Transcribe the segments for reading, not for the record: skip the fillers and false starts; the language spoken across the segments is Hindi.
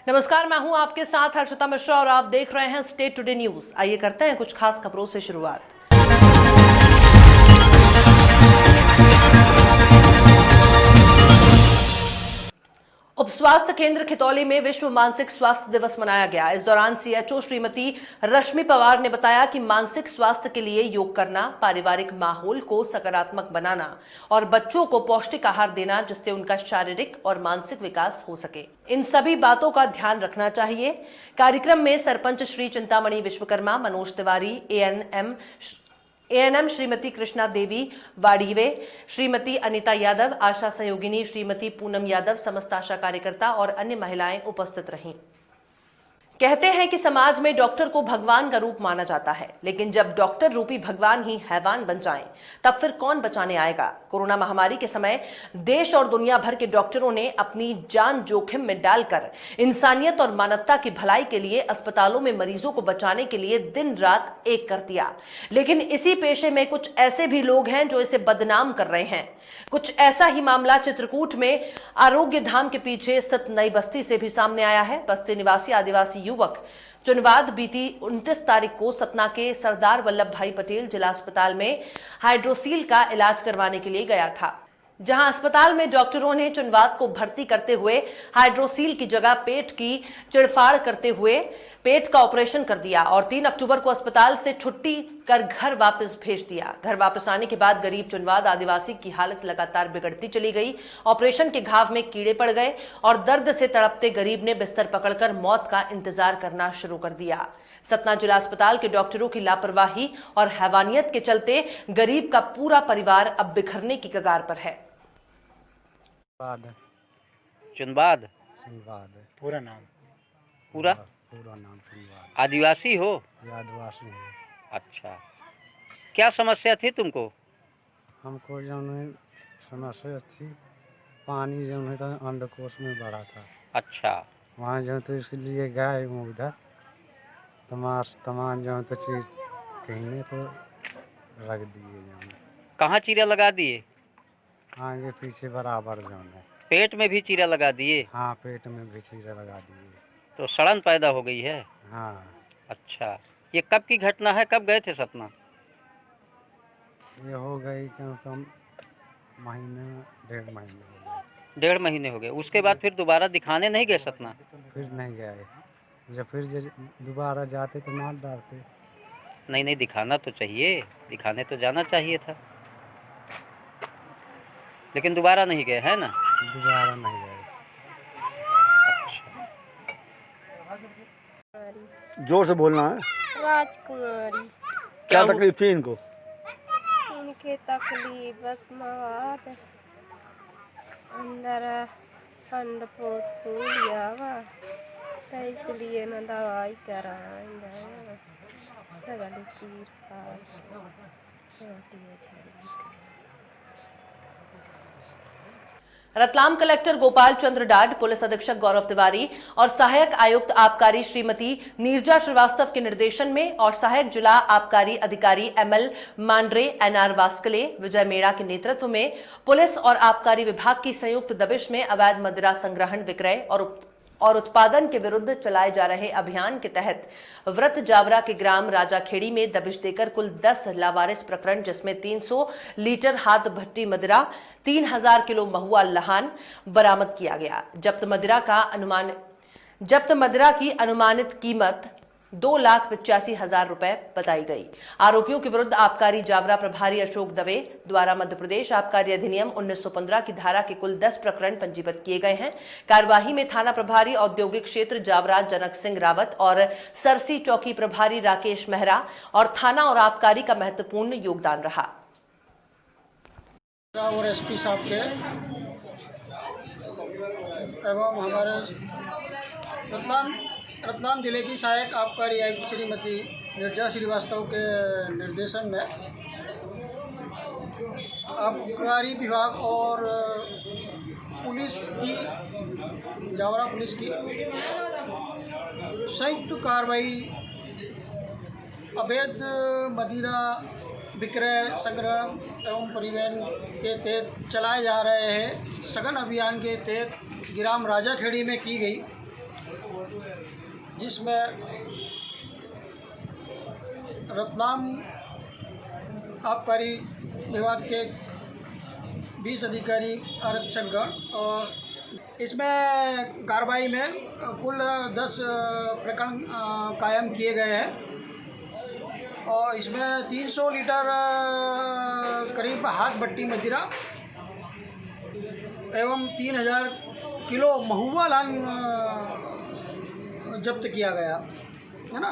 नमस्कार, मैं हूं आपके साथ हर्षिता मिश्रा और आप देख रहे हैं स्टेट टुडे न्यूज। आइए करते हैं कुछ खास खबरों से शुरुआत। उप स्वास्थ्य केंद्र खितौली में विश्व मानसिक स्वास्थ्य दिवस मनाया गया। इस दौरान सीएचओ श्रीमती रश्मि पवार ने बताया कि मानसिक स्वास्थ्य के लिए योग करना, पारिवारिक माहौल को सकारात्मक बनाना और बच्चों को पौष्टिक आहार देना जिससे उनका शारीरिक और मानसिक विकास हो सके, इन सभी बातों का ध्यान रखना चाहिए। कार्यक्रम में सरपंच श्री चिंतामणि विश्वकर्मा, मनोज तिवारी, एएनएम श्रीमती कृष्णा देवी वाड़ीवे, श्रीमती अनिता यादव, आशा सहयोगिनी श्रीमती पूनम यादव, समस्त आशा कार्यकर्ता और अन्य महिलाएं उपस्थित रहीं। कहते हैं कि समाज में डॉक्टर को भगवान का रूप माना जाता है, लेकिन जब डॉक्टर रूपी भगवान ही हैवान बन जाएं, तब फिर कौन बचाने आएगा। कोरोना महामारी के समय देश और दुनिया भर के डॉक्टरों ने अपनी जान जोखिम में डालकर इंसानियत और मानवता की भलाई के लिए अस्पतालों में मरीजों को बचाने के लिए दिन रात एक कर दिया। लेकिन इसी पेशे में कुछ ऐसे भी लोग हैं जो इसे बदनाम कर रहे हैं। कुछ ऐसा ही मामला चित्रकूट में आरोग्य धाम के पीछे स्थित नई बस्ती से भी सामने आया है। बस्ती निवासी आदिवासी युवक चुनवाद बीती 29 तारीख को सतना के सरदार वल्लभ भाई पटेल जिला अस्पताल में हाइड्रोसील का इलाज करवाने के लिए गया था, जहां अस्पताल में डॉक्टरों ने चुनवाद को भर्ती करते हुए हाइड्रोसील की जगह पेट की चिड़फाड़ करते हुए पेट का ऑपरेशन कर दिया और 3 अक्टूबर को अस्पताल से छुट्टी कर घर वापस भेज दिया। घर वापस आने के बाद गरीब चुनवाद आदिवासी की हालत लगातार बिगड़ती चली गई। ऑपरेशन के घाव में कीड़े पड़ गए और दर्द से तड़पते गरीब ने बिस्तर पकड़कर मौत का इंतजार करना शुरू कर दिया। सतना जिला अस्पताल के डॉक्टरों की लापरवाही और हैवानियत के चलते गरीब का पूरा परिवार अब बिखरने की कगार पर है। चुनवाद पूरा नाम पूरा चुनवाद। आदिवासी हो? आदिवासी है। अच्छा, क्या समस्या थी तुमको? हमको जो है समस्या थी, पानी जो है तो अंडकोश में भरा था। अच्छा, वहाँ जो तो इसलिए गए वो उधर तमाम जो है तो चीज कहीं तो रख दिए, जो है कहाँ चीरा लगा दिए? आगे पीछे बराबर जो है। पेट में भी चीरा लगा दिए? हाँ, पेट में भी चीरा लगा दिए। तो सड़न पैदा हो गई है? हाँ। अच्छा, ये कब की घटना है? कब गए थे सतना? ये हो गई कम से कम महीने 1.5 महीने हो गए। 1.5 महीने हो गए। उसके बाद फिर दोबारा दिखाने नहीं गए सतना? फिर नहीं गए। जब फिर दोबारा जाते तो मार डालते। नहीं, दिखाना तो चाहिए, दिखाने तो जाना चाहिए था, लेकिन दोबारा नहीं गए, है ना? दोबारा नहीं गए। जोर से बोलना है। राजकुमारी। क्या तकलीफ थी इनको? इनके तकलीफ बस मवाद अंदर अंडकोश फूल गया वा, तो इसलिए न दवाई कराएंगे। रतलाम कलेक्टर गोपाल चंद्र डाड, पुलिस अधीक्षक गौरव तिवारी और सहायक आयुक्त आबकारी श्रीमती नीरजा श्रीवास्तव के निर्देशन में और सहायक जिला आबकारी अधिकारी एमएल मांड्रे, एनआर वास्कले, विजय मेड़ा के नेतृत्व में पुलिस और आबकारी विभाग की संयुक्त दबिश में अवैध मदिरा संग्रहण, विक्रय और उत्पादन के विरुद्ध चलाए जा रहे अभियान के तहत व्रत जावरा के ग्राम राजाखेड़ी में दबिश देकर कुल 10 लावारिस प्रकरण, जिसमें 300 लीटर हाथ भट्टी मदिरा, 3000 किलो महुआ लहान बरामद किया गया। जब्त मदिरा की अनुमानित कीमत 2,85,000 रुपए बताई गई। आरोपियों के विरुद्ध आबकारी जावरा प्रभारी अशोक दवे द्वारा मध्य प्रदेश आबकारी अधिनियम 1915 की धारा के कुल 10 प्रकरण पंजीबद्ध किए गए हैं। कार्यवाही में थाना प्रभारी औद्योगिक क्षेत्र जावरा जनक सिंह रावत और सरसी चौकी प्रभारी राकेश मेहरा और थाना और आबकारी का महत्वपूर्ण योगदान रहा। और एसपी साहब के एवं हमारे रतलाम जिले की सहायक आबकारी आयुक्त श्रीमती नीरजा श्रीवास्तव के निर्देशन में आबकारी विभाग और पुलिस की, जावरा पुलिस की संयुक्त कार्रवाई अवैध मदिरा विक्रय, संग्रह एवं परिवहन के तहत चलाए जा रहे हैं सघन अभियान के तहत ग्राम राजाखेड़ी में की गई। जिसमें रतलाम आबकारी विभाग के 20 अधिकारी आरक्षकगण और इसमें कार्रवाई में कुल 10 प्रकरण कायम किए गए हैं और इसमें 300 लीटर करीब हाथ भट्टी मदिरा एवं 3000 किलो महुआ लान जब्त किया गया है ना।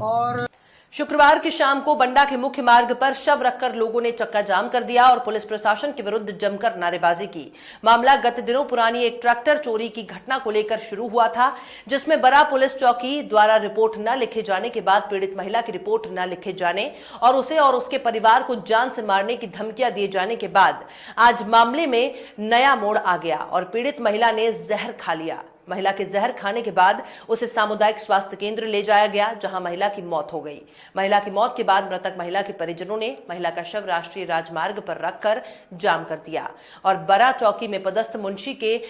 और शुक्रवार की शाम को बंडा के मुख्य मार्ग पर शव रखकर लोगों ने चक्का जाम कर दिया और पुलिस प्रशासन के विरुद्ध जमकर नारेबाजी की। मामला गत दिनों पुरानी एक ट्रैक्टर चोरी की घटना को लेकर शुरू हुआ था, जिसमें बरा पुलिस चौकी द्वारा रिपोर्ट न लिखे जाने के बाद पीड़ित महिला की रिपोर्ट न लिखे जाने और उसे और उसके परिवार को जान से मारने की धमकियां दिए जाने के बाद आज मामले में नया मोड़ आ गया और पीड़ित महिला ने जहर खा लिया। महिला के जहर खाने के बाद उसे सामुदायिक स्वास्थ्य केंद्र ले जाया गया, जहां महिला की मौत हो गई। महिला की मौत के बाद मृतक महिला के परिजनों ने महिला का शव राष्ट्रीय राजमार्ग पर रखकर जाम कर दिया और बरा चौकी में पदस्थ मुंशी के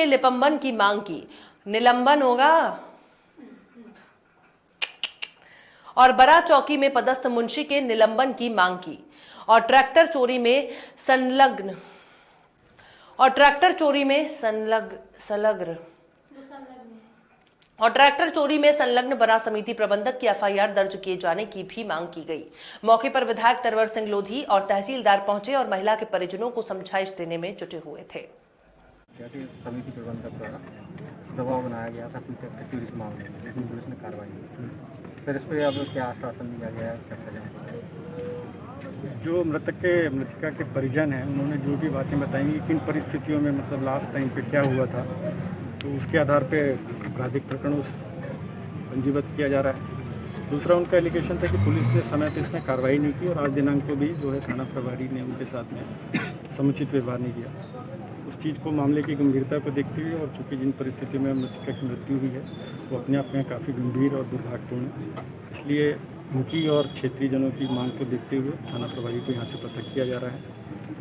लिपंबन की मांग की। निलंबन होगा। और बरा चौकी में पदस्थ मुंशी के निलंबन की मांग की और ट्रैक्टर चोरी में संलग्न बरा समिति प्रबंधक की एफआईआर दर्ज किए जाने की भी मांग की गई। मौके पर विधायक तरवर सिंह लोधी और तहसीलदार पहुंचे और महिला के परिजनों को समझाइश देने में जुटे हुए थे। समिति प्रबंधक द्वारा दबाव बनाया गया था चोरी के मामले में, लेकिन पुलिस ने कार्रवाई की। सर, इस पर अब क्या आश्वासन दिया गया है? जो मृतिका के परिजन हैं उन्होंने जो भी बातें बताई कि किन परिस्थितियों में मतलब लास्ट टाइम पे क्या हुआ था, तो उसके आधार पे आपराधिक प्रकरण पंजीबद्ध किया जा रहा है। दूसरा उनका एलिगेशन था कि पुलिस ने समय पर इसमें कार्रवाई नहीं की और आज दिनांक को भी जो है थाना प्रभारी ने उनके साथ में समुचित व्यवहार नहीं किया। उस चीज़ को मामले की गंभीरता को देखते हुए और चूँकि जिन परिस्थितियों में मृतिका की मृत्यु हुई है वो अपने आप में काफ़ी गंभीर और दुर्भाग्यपूर्ण, इसलिए उनकी और क्षेत्रीय जनों की मांग को देखते हुए थाना प्रभारी को यहाँ से पृथक किया जा रहा है।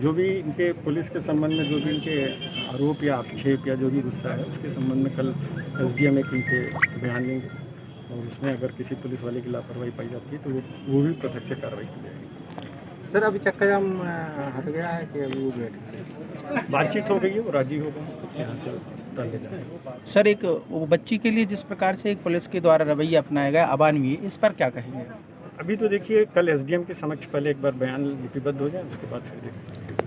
जो भी इनके पुलिस के संबंध में जो भी इनके आरोप या आक्षेप या जो भी गुस्सा है उसके संबंध में कल एसडीएम एक इनके बयान लेंगे और उसमें अगर किसी पुलिस वाले की लापरवाही पाई जाती है तो वो भी पृथक से कार्रवाई की जाएगी। सर, अभी चक्का जाम हट गया है कि अभी वो बैठ बातचीत हो गई है, वो राजी हो गए, यहाँ से अस्पताल ले जाएंगे। सर, एक वो बच्ची के लिए जिस प्रकार से एक पुलिस के द्वारा रवैया अपनाया गया अमानवीय, इस पर क्या कहेंगे? अभी तो देखिए कल एसडीएम के समक्ष पहले एक बार बयान लिपिबद्ध हो जाए, उसके बाद फिर देखिए।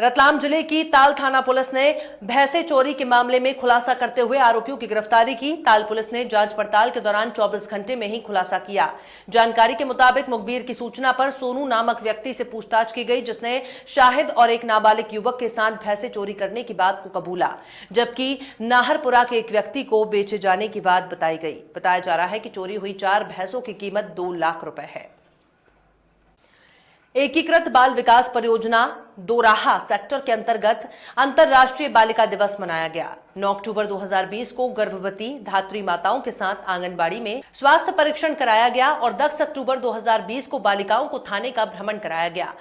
रतलाम जिले की ताल थाना पुलिस ने भैंसे चोरी के मामले में खुलासा करते हुए आरोपियों की गिरफ्तारी की। ताल पुलिस ने जांच पड़ताल के दौरान 24 घंटे में ही खुलासा किया। जानकारी के मुताबिक मुखबिर की सूचना पर सोनू नामक व्यक्ति से पूछताछ की गई, जिसने शाहिद और एक नाबालिग युवक के साथ भैंसे चोरी करने की बात को कबूला, जबकि नाहरपुरा के एक व्यक्ति को बेचे जाने की बात बताई गई। बताया जा रहा है कि चोरी हुई 4 भैंसों की कीमत 2 लाख रुपए है। एकीकृत बाल विकास परियोजना दोराहा सेक्टर के अंतर्गत अंतर्राष्ट्रीय बालिका दिवस मनाया गया। 9 अक्टूबर 2020 को गर्भवती धात्री माताओं के साथ आंगनबाड़ी में स्वास्थ्य परीक्षण कराया गया और 10 अक्टूबर 2020 को बालिकाओं को थाने का भ्रमण कराया गया।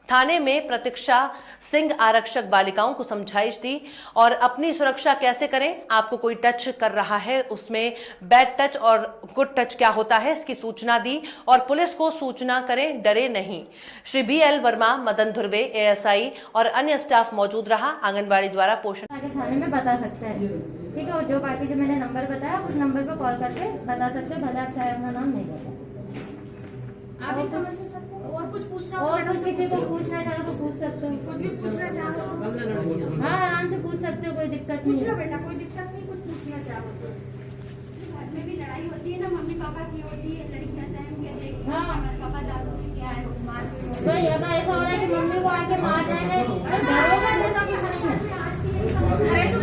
थाने में प्रतीक्षा सिंह आरक्षक बालिकाओं को समझाइश दी और अपनी सुरक्षा कैसे करें, आपको कोई टच कर रहा है उसमें बैड टच और गुड टच क्या होता है इसकी सूचना दी और पुलिस को सूचना करें, डरे नहीं। श्री BL वर्मा, मदन धुर्वे, ASI और अन्य स्टाफ मौजूद रहा। आंगनबाड़ी द्वारा पोषण आगे थाने में बता सकते हैं, ठीक है। और जो बाकी जो मैंने नंबर बताया उस नंबर पर कॉल करके बता सकते हैं, भले आप चाहे अपना नाम नहीं बताए। आप भी समझ सकते हैं। और कुछ पूछना हो, और कुछ किसी को पूछना चाहो तो पूछ सकते हो, कुछ भी पूछना चाहो तो हाँ आराम से पूछ सकते हो, कोई दिक्कत नहीं। पूछ लो बेटा, कोई दिक्कत नहीं, कुछ पूछना चाहो तो। घर में भी लड़ाई होती है ना, मम्मी पापा की होती है, लड़कियां सहन के देख, हाँ पापा दारू क्या है मार। तो अगर ऐसा हो रहा है कि मम्मी को आके मार रहे हैं तो घरों में ऐसा कुछ नहीं है। घरेलू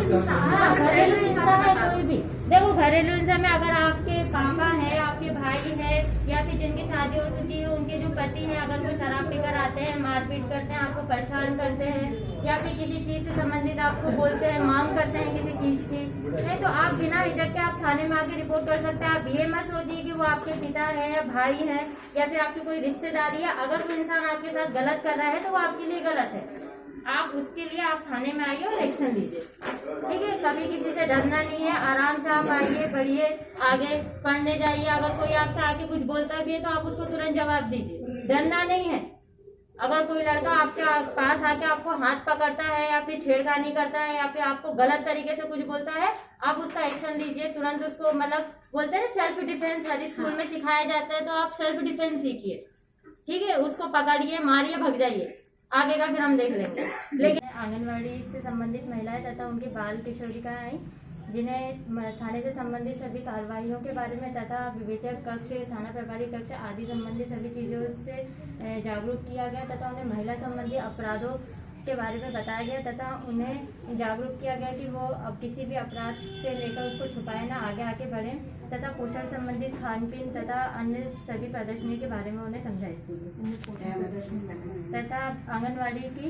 हिंसा है कोई भी। देखो घरेलू हिंसा में अगर आपके पापा है, आपके भाई है या फिर जिनकी शादी हो चुकी है उनके जो पति हैं, अगर वो शराब पीकर आते हैं, मारपीट करते हैं, आपको परेशान करते हैं या फिर किसी चीज से संबंधित आपको बोलते हैं, मांग करते हैं किसी चीज की, नहीं तो आप बिना हिचक के आप थाने में आके रिपोर्ट कर सकते हैं। आप ये मत सोचिए कि वो आपके पिता है या भाई है या फिर आपकी कोई रिश्तेदारी है। अगर वो इंसान आपके साथ गलत कर रहा है तो वो आपके लिए गलत है। आप उसके लिए आप थाने में आइए और एक्शन लीजिए, ठीक है। कभी किसी से डरना नहीं है, आराम से आप आइए, बढ़िए, आगे पढ़ने जाइए। अगर कोई आपसे आके कुछ बोलता भी है तो आप उसको तुरंत जवाब दीजिए, डरना नहीं है। अगर कोई लड़का आपके पास आके आपको हाथ पकड़ता है या फिर छेड़खानी करता है या फिर आपको गलत तरीके से कुछ बोलता है, आप उसका एक्शन लीजिए तुरंत। उसको मतलब बोलते हैं ना सेल्फ डिफेंस, हर स्कूल में सिखाया जाता है, तो आप सेल्फ डिफेंस सीखिए, ठीक है। उसको पकड़िए, मारिए, भग जाइए, आगे का फिर हम देख लेंगे। लेकिन आंगनवाड़ी से संबंधित महिलाएं तथा उनके बाल किशोरिकाएं आई, जिन्हें थाने से संबंधित सभी कार्रवाइयों के बारे में तथा विवेचक कक्ष, थाना प्रभारी कक्ष आदि संबंधी सभी चीज़ों से जागरूक किया गया तथा उन्हें महिला संबंधी अपराधों के बारे में बताया गया तथा उन्हें जागरूक किया गया कि वो अब किसी भी अपराध से लेकर उसको छुपाए ना, आगे आके बढ़ें तथा पोषण संबंधित खान पीन तथा अन्य सभी प्रदर्शनी के बारे में उन्हें समझाइश दी तथा आंगनवाड़ी की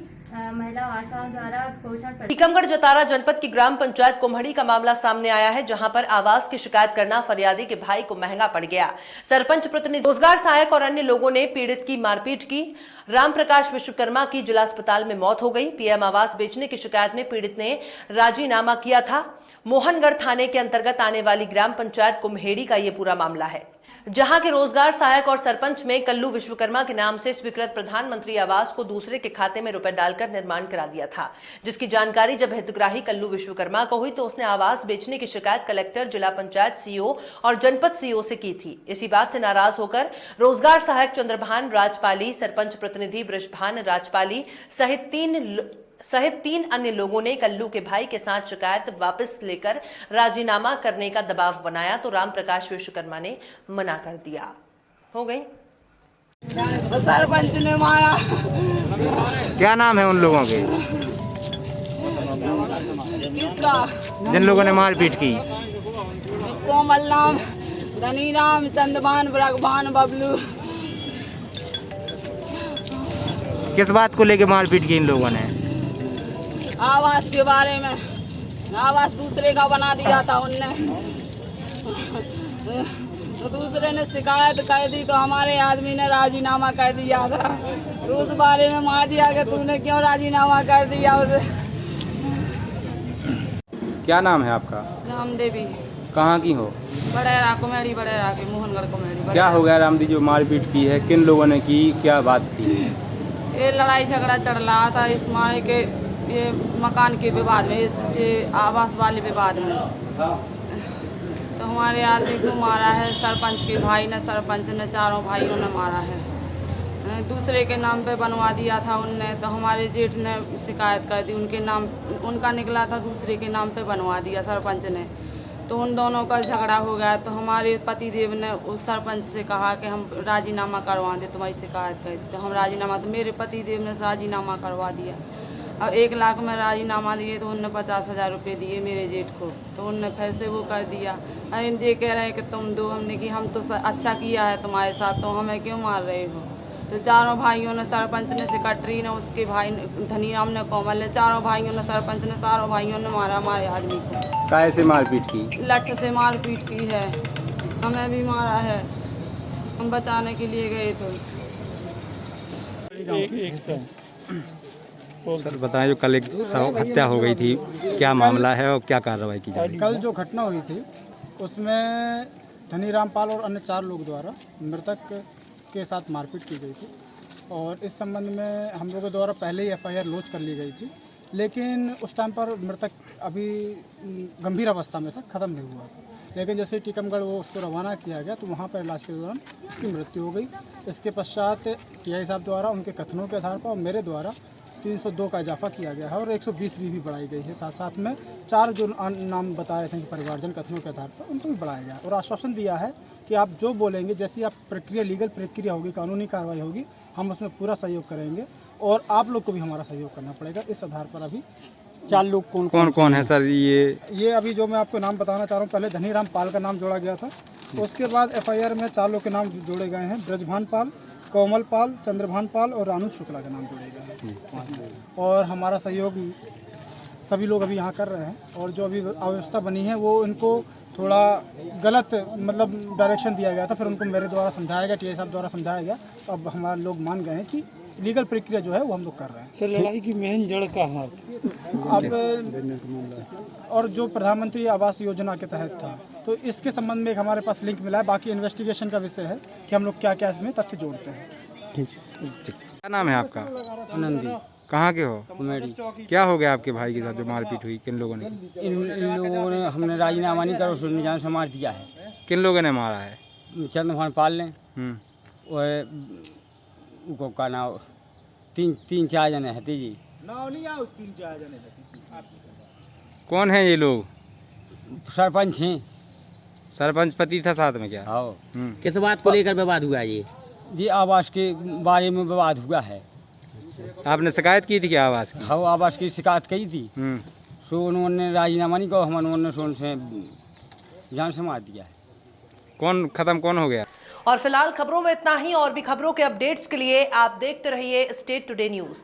महिला आशाओं द्वारा पोषण। टीकमगढ़ जतारा जनपद की ग्राम पंचायत कुम्हड़ी का मामला सामने आया है, जहां पर आवास की शिकायत करना फरियादी के भाई को महंगा पड़ गया। सरपंच, प्रतिनिधि, रोजगार सहायक और अन्य लोगों ने पीड़ित की मारपीट की। राम प्रकाश विश्वकर्मा की जिला अस्पताल में मौत हो गई। पीएम आवास बेचने की शिकायत में पीड़ित ने राजीनामा किया था। मोहनगढ़ थाने के अंतर्गत आने वाली ग्राम पंचायत कुम्हेड़ी का ये पूरा मामला है, जहां के रोजगार सहायक और सरपंच में कल्लू विश्वकर्मा के नाम से स्वीकृत प्रधानमंत्री आवास को दूसरे के खाते में रुपए डालकर निर्माण करा दिया था, जिसकी जानकारी जब हितग्राही कल्लू विश्वकर्मा को हुई तो उसने आवास बेचने की शिकायत कलेक्टर, जिला पंचायत सीओ और जनपद सीओ से की थी। इसी बात से नाराज होकर रोजगार सहायक चंद्रभान राजपाली, सरपंच प्रतिनिधि ब्रजभान राजपाली सहित तीन अन्य लोगों ने कल्लू के भाई के साथ शिकायत वापस लेकर राजीनामा करने का दबाव बनाया, तो राम प्रकाश विश्वकर्मा ने मना कर दिया। हो गई। सरपंच ने मारा। क्या नाम है उन लोगों के किसका? जिन लोगों ने मारपीट की? कोमल नाम, धनीराम, चंदभान, ब्रगभान, बबलू। किस बात को लेके मारपीट की इन लोगों ने? आवास के बारे में। आवास दूसरे का बना दिया था उनने, तो दूसरे ने शिकायत कर दी तो हमारे आदमी ने राजीनामा कर दिया था। तो उस बारे में मार दिया कि तूने क्यों राजीनामा कर दिया उसे। क्या नाम है आपका? राम देवी। कहाँ की हो? बड़ेरा कुमेड़ी, बड़ेरा की, मोहनगढ़ कुमेड़ी। क्या हो गया राम दी जो मारपीट की है? किन लोगों ने की? क्या बात थी? ये लड़ाई झगड़ा चल रहा था इस मारे के, ये मकान के विवाद में, इस ये आवास वाले विवाद में। तो हमारे आदमी को मारा है सरपंच के भाई ने, सरपंच ने, चारों भाइयों ने मारा है। दूसरे के नाम पे बनवा दिया था उनने, तो हमारे जेठ ने शिकायत कर दी, उनके नाम, उनका निकला था, दूसरे के नाम पे बनवा दिया सरपंच ने। तो उन दोनों का झगड़ा हो गया, तो हमारे पतिदेव ने उस सरपंच से कहा कि हम राजीनामा करवा दें, तुम्हारी शिकायत कर दी। तो हम राजीनामा, तो मेरे पतिदेव ने राजीनामा करवा दिया। अब 1 लाख में राजीनामा दिए तो उनने 50,000 रुपये दिए मेरे जेठ को, तो उनने फिर से वो कर दिया। अरे ये कह रहे हैं कि तुम दो, हमने कि हम तो अच्छा किया है तुम्हारे साथ, तो हमें क्यों मार रहे हो। तो चारों भाइयों ने, सरपंच ने, सेक्रेटरी ने, उसके भाई धनीराम ने, कोमल ने, चारों भाइयों ने, सरपंच ने, चारों भाइयों ने मारा हमारे आदमी को। काय से मारपीट की? लठ से मारपीट की है, हमें भी मारा है, हम बचाने के लिए गए थे। सर बताएं, जो कल एक हत्या हो गई थी, क्या मामला है और क्या कार्रवाई की जाएगी? कल जो घटना हुई थी उसमें धनीराम पाल और अन्य 4 लोग द्वारा मृतक के साथ मारपीट की गई थी, और इस संबंध में हम लोगों द्वारा पहले ही FIR लॉन्च कर ली गई थी, लेकिन उस टाइम पर मृतक अभी गंभीर अवस्था में था, ख़त्म नहीं हुआ। लेकिन जैसे ही टीकमगढ़ वो उसको रवाना किया गया तो वहाँ पर इलाज के दौरान उसकी मृत्यु हो गई। इसके पश्चात TI साहब द्वारा उनके कथनों के आधार पर और मेरे द्वारा 302 का इजाफा किया गया है और 120 भी बढ़ाई गई है। साथ साथ में 4 जो नाम बताए थे कि परिवारजन कथनों के आधार पर, उनको भी बढ़ाया गया और आश्वासन दिया है कि आप जो बोलेंगे, जैसी आप प्रक्रिया, लीगल प्रक्रिया होगी, कानूनी कार्रवाई होगी, हम उसमें पूरा सहयोग करेंगे और आप लोग को भी हमारा सहयोग करना पड़ेगा। इस आधार पर अभी 4 लोग कौन है सर? ये अभी जो मैं आपको नाम बताना चाह रहा हूँ, पहले धनीराम पाल का नाम जोड़ा गया था, उसके बाद FIR में 4 लोग के नाम जोड़े गए हैं। ब्रजभान पाल, कोमल पाल, चंद्रभान पाल और रानू शुक्ला का नाम जोड़े गए हैं। और हमारा सहयोग सभी लोग अभी यहाँ कर रहे हैं, और जो अभी अव्यवस्था बनी है वो इनको थोड़ा गलत डायरेक्शन दिया गया था, फिर उनको मेरे द्वारा समझाया गया, TI साहब द्वारा समझाया गया, तो अब हमारे लोग मान गए हैं कि लीगल प्रक्रिया जो है वो हम लोग कर रहे हैं। सर लड़ाई की मेन जड़ कहाँ? अब और जो प्रधानमंत्री आवास योजना के तहत था, तो इसके संबंध में एक हमारे पास लिंक मिला है। बाकी इन्वेस्टिगेशन का विषय है कि हम लोग क्या क्या इसमें तथ्य जोड़ते हैं। क्या नाम है आपका? आनंदी कहाँ के हो? मेरी क्या हो गया आपके भाई के साथ जो मारपीट हुई? किन लोगों ने? इन लोगों ने, हमने राजीनामा नहीं करा, उसने जान से मार दिया है। किन लोगों ने मारा है? चंद्रभान पाल ने उनको का नाम तीन चार जने हैं जी। कौन है ये लोग? सरपंच हैं। सरपंच पति था साथ में क्या? हाँ। किस बात को लेकर विवाद हुआ ये? जी आवास के बारे में विवाद हुआ है। आपने शिकायत की थी क्या आवास की? हाँ, आवास की शिकायत की थी। सो उन्होंने राजीनामा नहीं कहा, उन्होंने सो उनसे जान से मार दिया है। कौन खत्म कौन हो गया? और फिलहाल खबरों में इतना ही। और भी खबरों के अपडेट्स के लिए आप देखते रहिए स्टेट टुडे न्यूज।